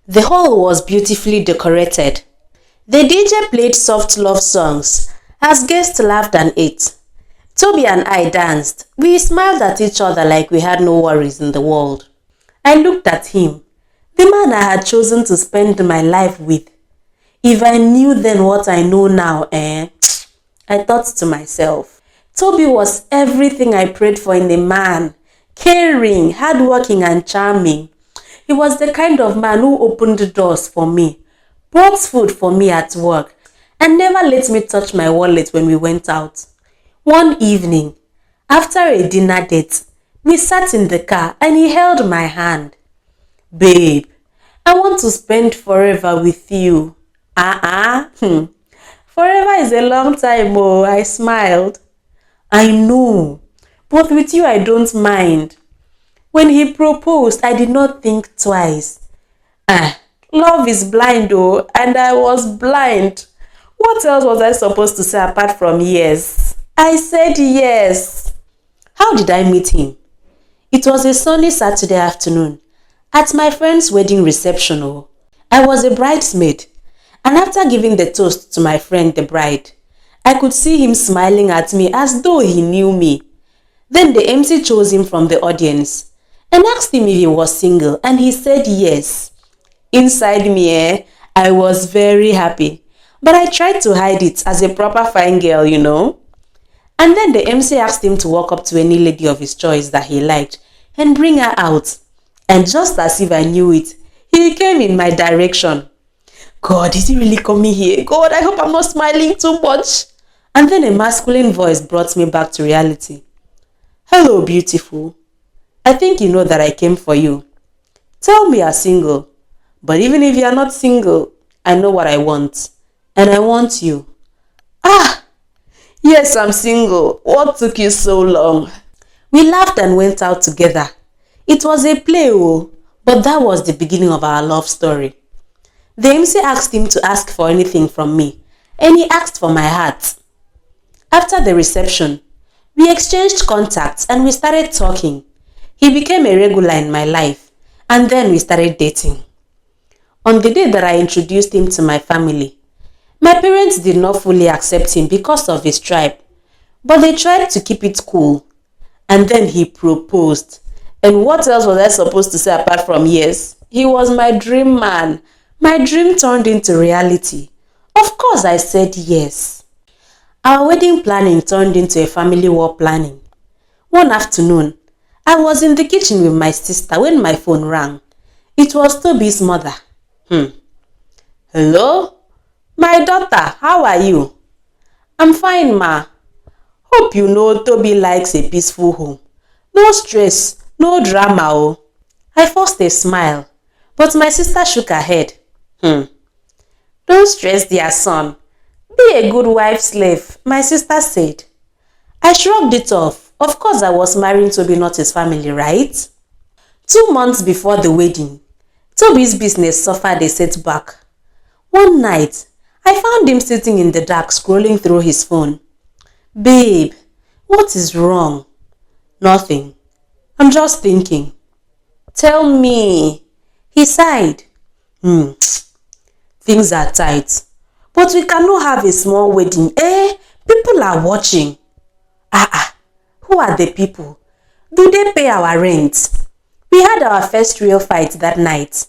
The hall was beautifully decorated. The DJ played soft love songs as guests laughed and ate. Toby and I danced. We smiled at each other like we had no worries in the world. I looked at him, the man I had chosen to spend my life with. If I knew then what I know now, I thought to myself. Toby was everything I prayed for in a man. Caring, hardworking and charming. He was the kind of man who opened doors for me, bought food for me at work, and never let me touch my wallet when we went out. One evening, after a dinner date, we sat in the car and he held my hand. Babe, I want to spend forever with you. Forever is a long time, oh, I smiled. I know, but with you I don't mind. When he proposed, I did not think twice. Love is blind, oh, and I was blind. What else was I supposed to say apart from yes? I said yes. How did I meet him? It was a sunny Saturday afternoon at my friend's wedding reception. Oh, I was a bridesmaid, and after giving the toast to my friend, the bride, I could see him smiling at me as though he knew me. Then the MC chose him from the audience and asked him if he was single, and he said yes. Inside me, I was very happy, but I tried to hide it as a proper fine girl, you know. And then the MC asked him to walk up to any lady of his choice that he liked and bring her out. And just as if I knew it, he came in my direction. God, is he really coming here? God, I hope I'm not smiling too much. And then a masculine voice brought me back to reality. Hello, beautiful. I think you know that I came for you. Tell me you're single. But even if you're not single, I know what I want. And I want you. Yes, I'm single. What took you so long? We laughed and went out together. It was a play, but that was the beginning of our love story. The MC asked him to ask for anything from me, and he asked for my heart. After the reception, we exchanged contacts and we started talking. He became a regular in my life, and then we started dating. On the day that I introduced him to my family, my parents did not fully accept him because of his tribe, but they tried to keep it cool. And then he proposed. And what else was I supposed to say apart from yes? He was my dream man. My dream turned into reality. Of course I said yes. Our wedding planning turned into a family war planning. One afternoon, I was in the kitchen with my sister when my phone rang. It was Toby's mother. Hello? My daughter, how are you? I'm fine, ma. Hope you know Toby likes a peaceful home. No stress, no drama, oh. I forced a smile, but my sister shook her head. Don't stress, dear son. Be a good wife slave, my sister said. I shrugged it off. Of course I was marrying Toby, not his family, right? 2 months before the wedding, Toby's business suffered a setback. One night, I found him sitting in the dark scrolling through his phone. Babe, what is wrong? Nothing. I'm just thinking. Tell me. He sighed. Things are tight. But we cannot have a small wedding. People are watching. Who are the people? Do they pay our rent? We had our first real fight that night.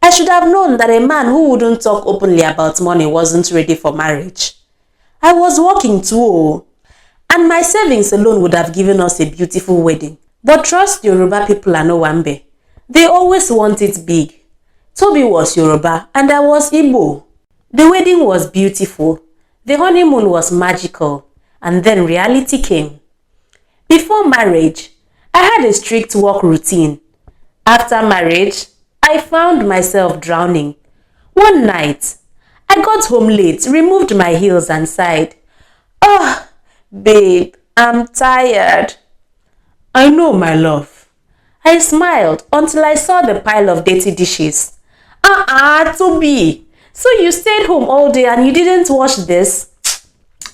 I should have known that a man who wouldn't talk openly about money wasn't ready for marriage. I was working too, and my savings alone would have given us a beautiful wedding. But trust Yoruba people and Owambe. They always want it big. Toby was Yoruba and I was Igbo. The wedding was beautiful. The honeymoon was magical. And then reality came. Before marriage, I had a strict work routine. After marriage, I found myself drowning. One night, I got home late, removed my heels and sighed. Babe, I'm tired. I know, my love. I smiled until I saw the pile of dirty dishes. Toby. So you stayed home all day and you didn't wash this?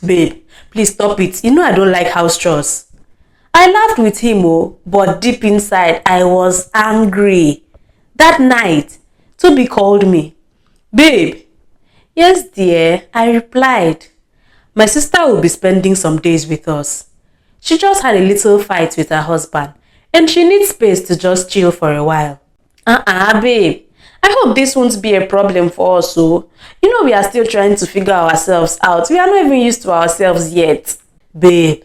Babe, please stop it. You know I don't like house chores. I laughed with him, but deep inside I was angry. That night, Toby called me. Babe. Yes, dear, I replied. My sister will be spending some days with us. She just had a little fight with her husband and she needs space to just chill for a while. Babe. I hope this won't be a problem for us, so we are still trying to figure ourselves out. We are not even used to ourselves yet. Babe,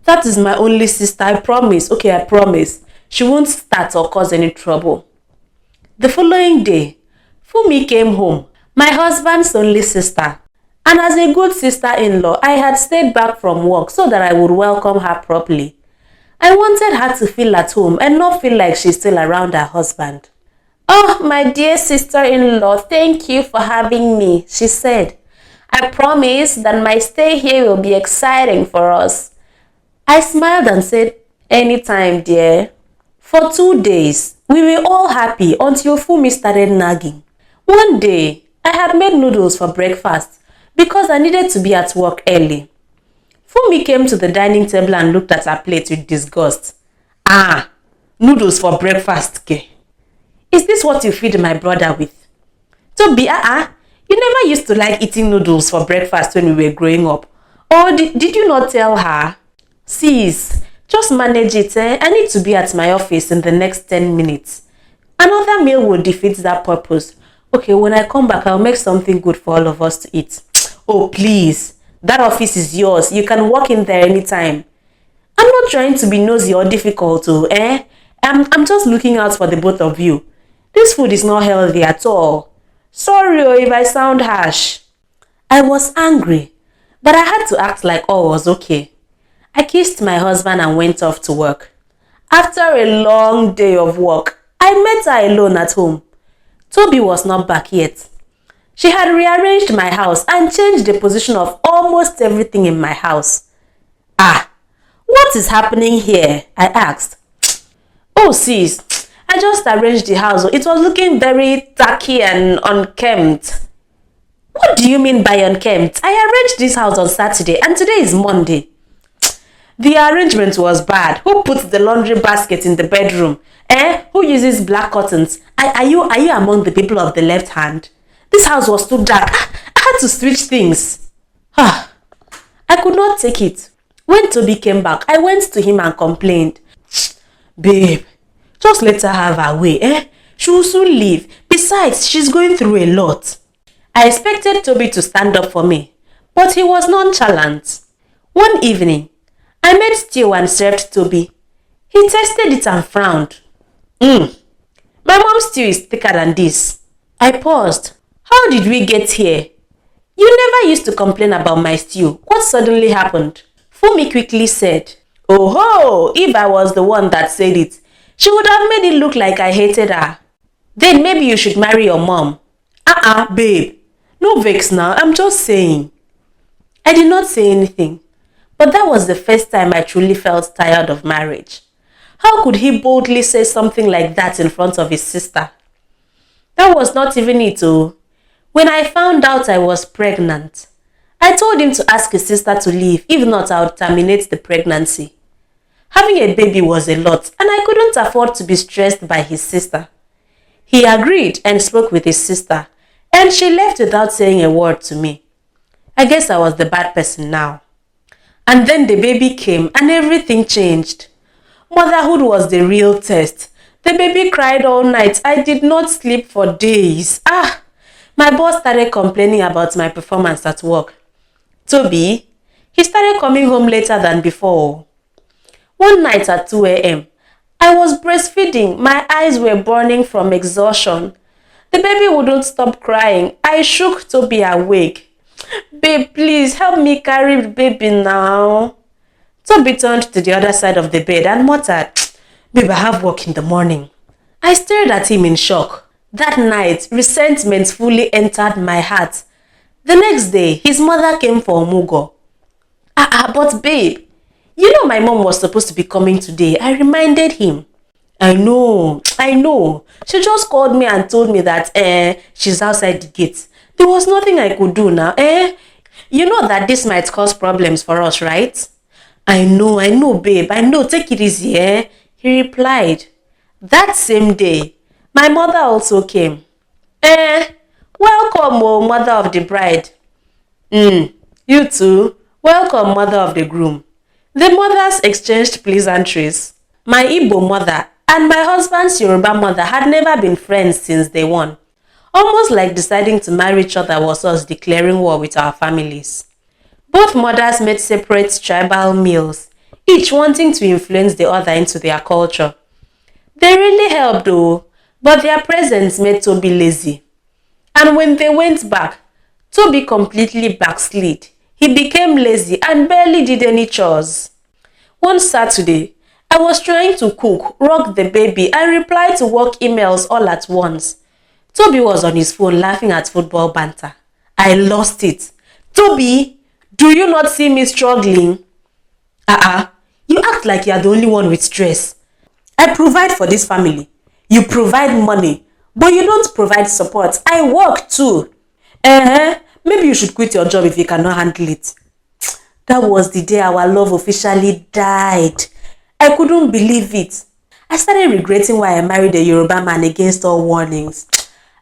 that is my only sister, I promise. Okay, I promise. She won't start or cause any trouble. The following day, Fumi came home, my husband's only sister. And as a good sister-in-law, I had stayed back from work so that I would welcome her properly. I wanted her to feel at home and not feel like she's still around her husband. Oh, my dear sister-in-law, thank you for having me, she said. I promise that my stay here will be exciting for us. I smiled and said, anytime, dear. For 2 days, we were all happy until Fumi started nagging. One day, I had made noodles for breakfast because I needed to be at work early. Fumi came to the dining table and looked at her plate with disgust. Noodles for breakfast, ke? Is this what you feed my brother with? Toby, you never used to like eating noodles for breakfast when we were growing up. Or did you not tell her? Sis, just manage it, I need to be at my office in the next 10 minutes. Another meal will defeat that purpose. Okay, when I come back, I'll make something good for all of us to eat. Oh, please. That office is yours. You can walk in there anytime. I'm not trying to be nosy or difficult, I'm just looking out for the both of you. This food is not healthy at all. Sorry if I sound harsh. I was angry, but I had to act like all was okay. I kissed my husband and went off to work. After a long day of work, I met her alone at home. Toby was not back yet. She had rearranged my house and changed the position of almost everything in my house. What is happening here? I asked. Oh, sis, I just arranged the house. It was looking very tacky and unkempt. What do you mean by unkempt? I arranged this house on Saturday and today is Monday. The arrangement was bad. Who puts the laundry basket in the bedroom? Who uses black curtains? Are you among the people of the left hand? This house was too dark. I had to switch things. I could not take it. When Toby came back, I went to him and complained. Babe, just let her have her way, She will soon leave. Besides, she's going through a lot. I expected Toby to stand up for me, but he was nonchalant. One evening, I made stew and served Toby. He tasted it and frowned. My mom's stew is thicker than this. I paused. How did we get here? You never used to complain about my stew. What suddenly happened? Fumi quickly said, Oh, if I was the one that said it, she would have made it look like I hated her. Then maybe you should marry your mom. Babe. No vex now, I'm just saying. I did not say anything, but that was the first time I truly felt tired of marriage. How could he boldly say something like that in front of his sister? That was not even it, When I found out I was pregnant, I told him to ask his sister to leave. If not, I would terminate the pregnancy. Having a baby was a lot, and I couldn't afford to be stressed by his sister. He agreed and spoke with his sister, and she left without saying a word to me. I guess I was the bad person now. And then the baby came, and everything changed. Motherhood was the real test. The baby cried all night. I did not sleep for days. My boss started complaining about my performance at work. Toby, he started coming home later than before. One night at 2 a.m., I was breastfeeding. My eyes were burning from exhaustion. The baby wouldn't stop crying. I shook Toby awake. Babe, please help me carry the baby now. Toby turned to the other side of the bed and muttered, Babe, I have work in the morning. I stared at him in shock. That night, resentment fully entered my heart. The next day, his mother came for Omugo. But babe, you know my mom was supposed to be coming today. I reminded him. I know. She just called me and told me that she's outside the gate. There was nothing I could do now. You know that this might cause problems for us, right? I know, babe. I know. Take it easy, He replied. That same day, my mother also came. Eh, welcome, oh, mother of the bride. You too. Welcome, mother of the groom. The mothers exchanged pleasantries. My Igbo mother and my husband's Yoruba mother had never been friends since day one. Almost like deciding to marry each other was us declaring war with our families. Both mothers made separate tribal meals, each wanting to influence the other into their culture. They really helped though, but their presence made Toby lazy. And when they went back, Toby completely backslid. He became lazy and barely did any chores. One Saturday, I was trying to cook, rock the baby, and reply to work emails all at once. Toby was on his phone laughing at football banter. I lost it. Toby, do you not see me struggling? You act like you are the only one with stress. I provide for this family. You provide money, but you don't provide support. I work too. Maybe you should quit your job if you cannot handle it. That was the day our love officially died. I couldn't believe it. I started regretting why I married a Yoruba man against all warnings.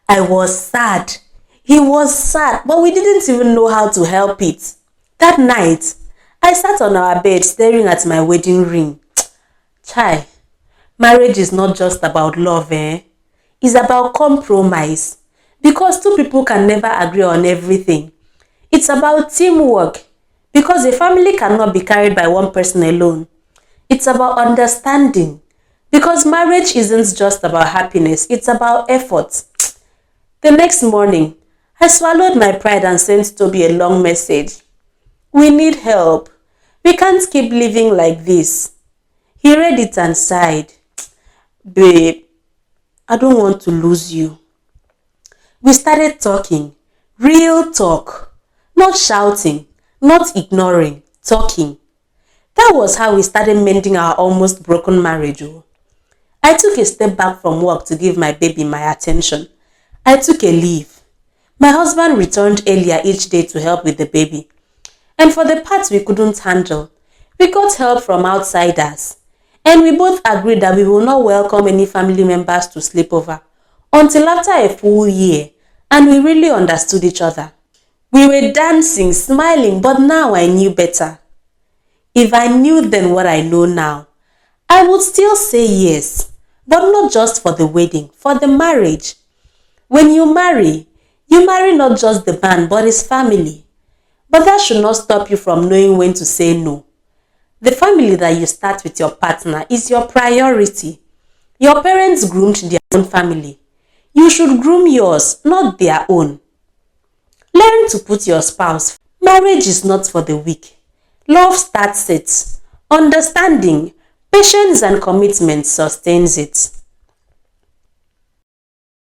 I was sad. He was sad, but we didn't even know how to help it. That night, I sat on our bed staring at my wedding ring. Chai, marriage is not just about love, It's about compromise. Because two people can never agree on everything. It's about teamwork. Because a family cannot be carried by one person alone. It's about understanding. Because marriage isn't just about happiness, it's about effort. The next morning, I swallowed my pride and sent Toby a long message. We need help. We can't keep living like this. He read it and sighed. Babe, I don't want to lose you. We started talking. Real talk. Not shouting. Not ignoring. Talking. That was how we started mending our almost broken marriage. I took a step back from work to give my baby my attention. I took a leave. My husband returned earlier each day to help with the baby. And for the parts we couldn't handle, we got help from outsiders. And we both agreed that we will not welcome any family members to sleep over until after a full year, and we really understood each other. We were dancing, smiling, but now I knew better. If I knew then what I know now, I would still say yes, but not just for the wedding, for the marriage. When you marry not just the man but his family. But that should not stop you from knowing when to say no. The family that you start with your partner is your priority. Your parents groomed their own family. You should groom yours, not their own. Learn to put your spouse. Marriage is not for the weak. Love starts it. Understanding, patience and commitment sustains it.